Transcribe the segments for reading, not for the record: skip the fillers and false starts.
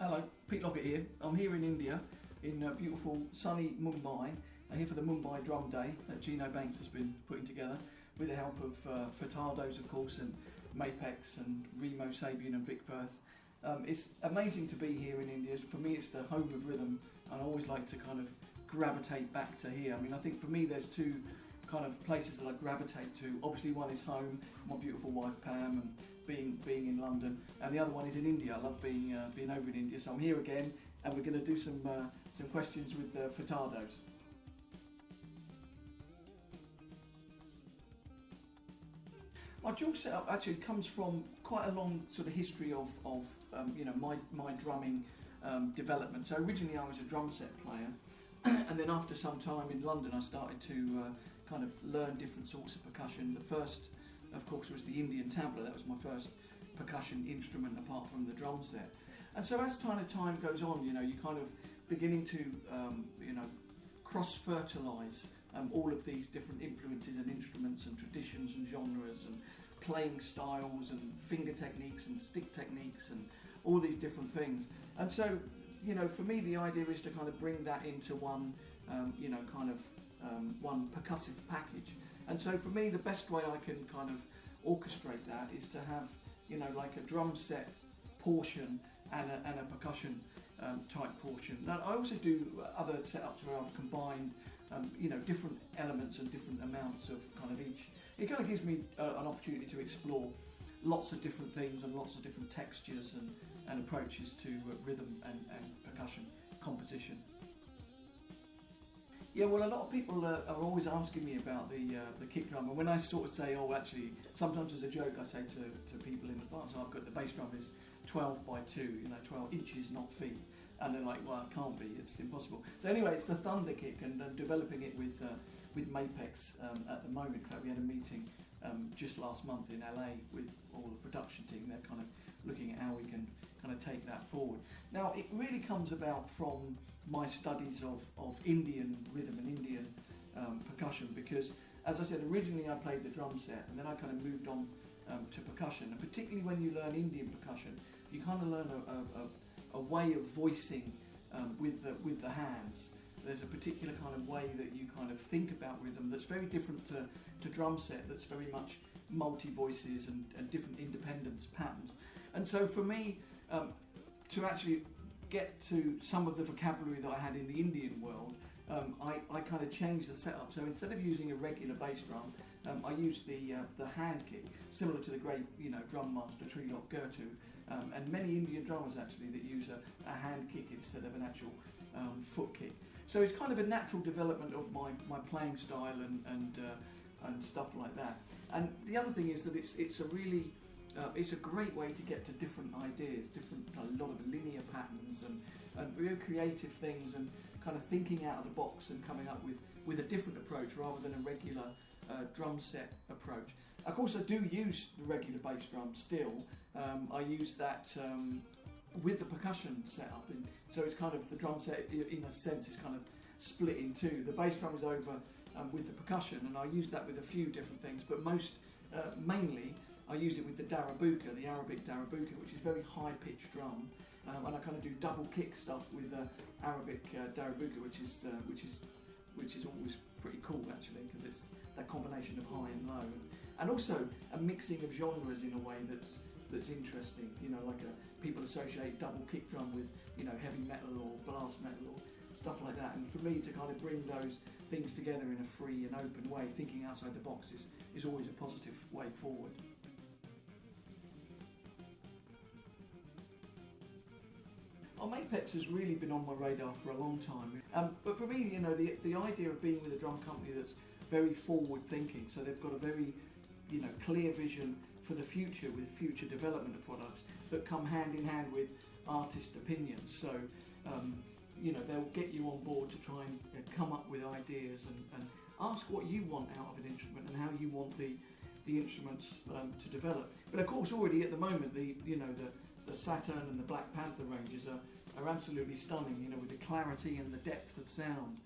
Hello, Pete Lockett here. I'm here in India, in beautiful sunny Mumbai. I'm here for the Mumbai Drum Day that Gino Banks has been putting together with the help of Furtados, of course, and Mapex and Remo Sabian and Vic Firth. It's amazing to be here in India. For me, it's the home of rhythm, and I always like to kind of gravitate back to here. I mean, I think for me there's two kind of places that I gravitate to. Obviously one is home, my beautiful wife Pam, and being in London, and the other one is in India. I love being over in India, so I'm here again, and we're going to do some questions with Furtados. My dual setup actually comes from quite a long sort of history of you know, my drumming development. So originally I was a drum set player, and then after some time in London I started to kind of learn different sorts of percussion. The first, of course, was the Indian tabla. That was my first percussion instrument apart from the drum set. And so as time goes on, you know, you're kind of beginning to you know, cross-fertilise all of these different influences and instruments and traditions and genres and playing styles and finger techniques and stick techniques and all these different things. And so, you know, for me the idea is to kind of bring that into one, you know, kind of one percussive package. And so for me the best way I can kind of orchestrate that is to have, you know, like a drum set portion and a percussion type portion. Now I also do other setups where I've combined you know, different elements and different amounts of kind of each. It kind of gives me an opportunity to explore lots of different things and lots of different textures and approaches to rhythm and percussion composition. Yeah, well, a lot of people are always asking me about the kick drum, and when I sort of say, oh, actually, sometimes as a joke I say to people in advance, oh, I've got the bass drum is 12 by 2, you know, 12 inches, not feet, and they're like, well, it can't be, it's impossible. So anyway, it's the Thunder Kick, and developing it with Mapex at the moment. In fact, we had a meeting just last month in LA with all the production team. They're kind of looking at how we can kind of take that forward. Now, it really comes about from my studies of Indian rhythm and Indian percussion, because, as I said, originally I played the drum set, and then I kind of moved on to percussion. And particularly when you learn Indian percussion, you kind of learn a way of voicing with the hands. There's a particular kind of way that you kind of think about rhythm that's very different to drum set, that's very much multi-voices and different independence patterns. And so for me, to actually get to some of the vocabulary that I had in the Indian world, I kind of changed the setup. So instead of using a regular bass drum, I used the hand kick, similar to the great, you know, drum master Trilok Gurtu, and many Indian drummers actually that use a hand kick instead of an actual foot kick. So it's kind of a natural development of my playing style and stuff like that. And the other thing is that it's a really it's a great way to get to different ideas, a lot of linear patterns and real creative things, and kind of thinking out of the box and coming up with a different approach rather than a regular drum set approach. Of course, I do use the regular bass drum still. I use that with the percussion setup, and so it's kind of the drum set in a sense is kind of split in two. The bass drum is over with the percussion, and I use that with a few different things, but mainly I use it with the darabuka, the Arabic darabuka, which is a very high-pitched drum, and I kind of do double kick stuff with Arabic darabuka, which is always pretty cool actually, because it's that combination of high and low, and also a mixing of genres in a way that's interesting. You know, like people associate double kick drum with, you know, heavy metal or blast metal or stuff like that, and for me to kind of bring those things together in a free and open way, thinking outside the box is always a positive way forward. Mapex has really been on my radar for a long time, but for me, you know, the idea of being with a drum company that's very forward thinking, so they've got a very, you know, clear vision for the future with future development of products that come hand in hand with artist opinions. So you know, they'll get you on board to try and come up with ideas and ask what you want out of an instrument and how you want the instruments to develop. But of course, already at the moment, the Saturn and the Black Panther ranges are absolutely stunning. You know, with the clarity and the depth of sound.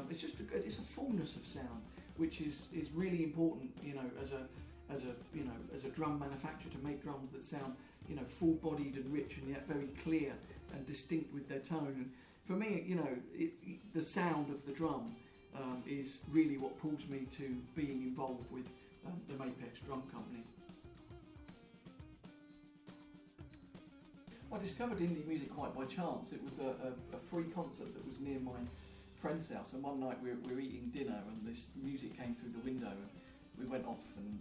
It's a fullness of sound, which is really important. You know, as a drum manufacturer, to make drums that sound, you know, full-bodied and rich and yet very clear and distinct with their tone. And for me, you know, the sound of the drum is really what pulls me to being involved with the Mapex Drum Company. I discovered indie music quite by chance. It was a free concert that was near my friend's house, and one night we were eating dinner and this music came through the window and we went off and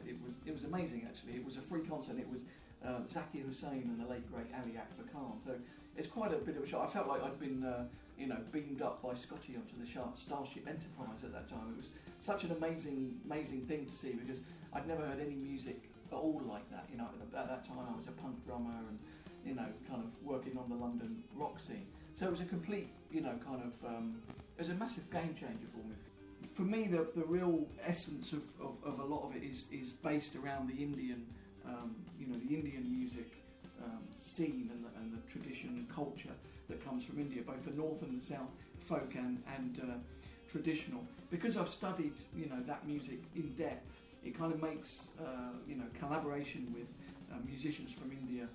it was amazing actually. It was a free concert. It was Zakir Hussain and the late great Ali Akbar Khan. So it's quite a bit of a shock. I felt like I'd been you know, beamed up by Scotty onto the Starship Enterprise at that time. It was such an amazing thing to see, because I'd never heard any music at all like that. You know, at that time I was a punk drummer and, you know, kind of working on the London rock scene. So it was a complete, you know, kind of, it was a massive game changer for me. For me, the real essence of a lot of it is based around the Indian, you know, the Indian music scene and the tradition and culture that comes from India, both the north and the south, folk and traditional. Because I've studied, you know, that music in depth, it kind of makes, you know, collaboration with musicians from India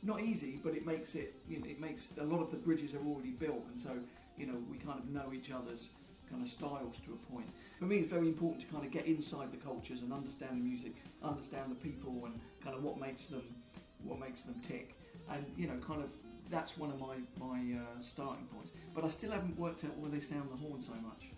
not easy, but it makes it, you know, it makes a lot of the bridges are already built, and so, you know, we kind of know each other's kind of styles to a point. For me, it's very important to kind of get inside the cultures and understand the music, understand the people, and kind of what makes them tick. And, you know, kind of that's one of my starting points. But I still haven't worked out why they sound the horn so much.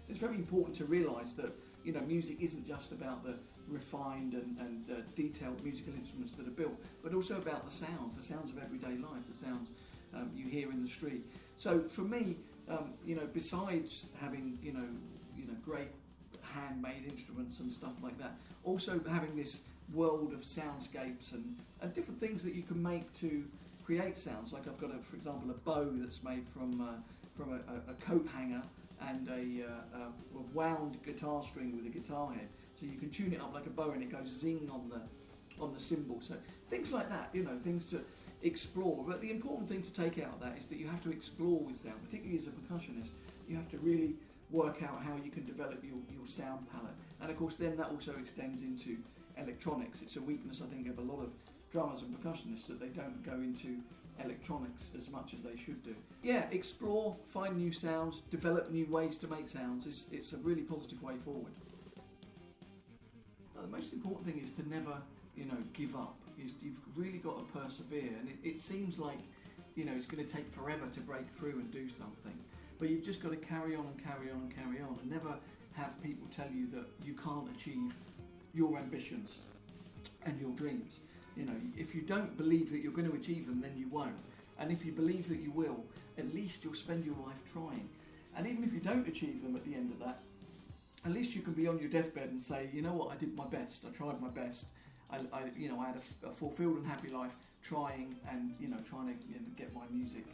It's very important to realise that, you know, music isn't just about the refined and detailed musical instruments that are built, but also about the sounds of everyday life, the sounds you hear in the street. So for me, you know, besides having you know great handmade instruments and stuff like that, also having this world of soundscapes and different things that you can make to create sounds. Like I've got, for example, a bow that's made from a coat hanger and a wound guitar string with a guitar head, so you can tune it up like a bow and it goes zing on the cymbal. So things like that, you know, things to explore. But the important thing to take out of that is that you have to explore with sound, particularly as a percussionist. You have to really work out how you can develop your sound palette, and of course then that also extends into electronics. It's a weakness, I think, of a lot of drummers and percussionists, that they don't go into electronics as much as they should do. Yeah, explore, find new sounds, develop new ways to make sounds. It's a really positive way forward. The most important thing is to never, you know, give up. You've really got to persevere, and it seems like, you know, it's going to take forever to break through and do something, but you've just got to carry on and carry on and carry on, and never have people tell you that you can't achieve your ambitions and your dreams. You know, if you don't believe that you're going to achieve them, then you won't. And if you believe that you will, at least you'll spend your life trying. And even if you don't achieve them at the end of that, at least you can be on your deathbed and say, you know what, I did my best, I tried my best. I you know, I had a fulfilled and happy life trying and, you know, trying to, you know, get my music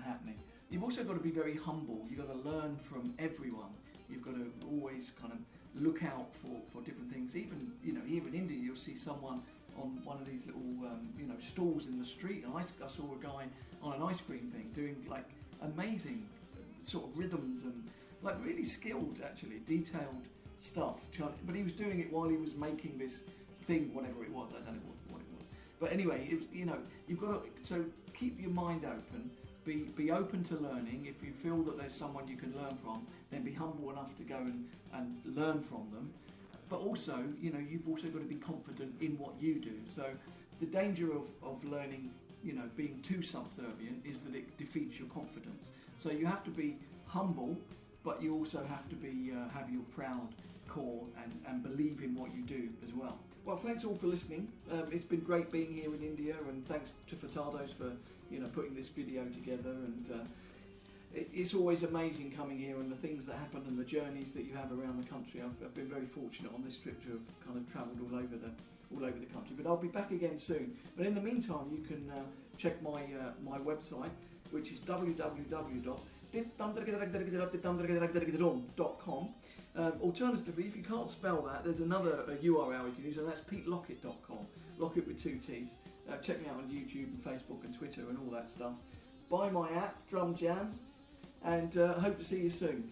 happening. You've also got to be very humble. You've got to learn from everyone. You've got to always kind of look out for different things. Even, you know, here in India, you'll see someone on one of these little, you know, stalls in the street, and I saw a guy on an ice cream thing doing like amazing sort of rhythms and like really skilled, actually, detailed stuff. But he was doing it while he was making this thing, whatever it was. I don't know what it was. But anyway, it was, you know, you've got to, so keep your mind open. Be open to learning. If you feel that there's someone you can learn from, then be humble enough to go and learn from them. But also, you know, you've also got to be confident in what you do. So the danger of learning, you know, being too subservient is that it defeats your confidence. So you have to be humble, but you also have to be have your proud core and believe in what you do as well. Well, thanks all for listening. It's been great being here in India, and thanks to Furtados for, you know, putting this video together. And it's always amazing coming here and the things that happen and the journeys that you have around the country. I've been very fortunate on this trip to have kind of travelled all over the country. But I'll be back again soon. But in the meantime, you can check my website, which is www.drum.com. Alternatively, if you can't spell that, there's another URL you can use, and that's PeteLockett.com. Lockett with 2 T's. Check me out on YouTube and Facebook and Twitter and all that stuff. Buy my app, Drum Jam, and hope to see you soon.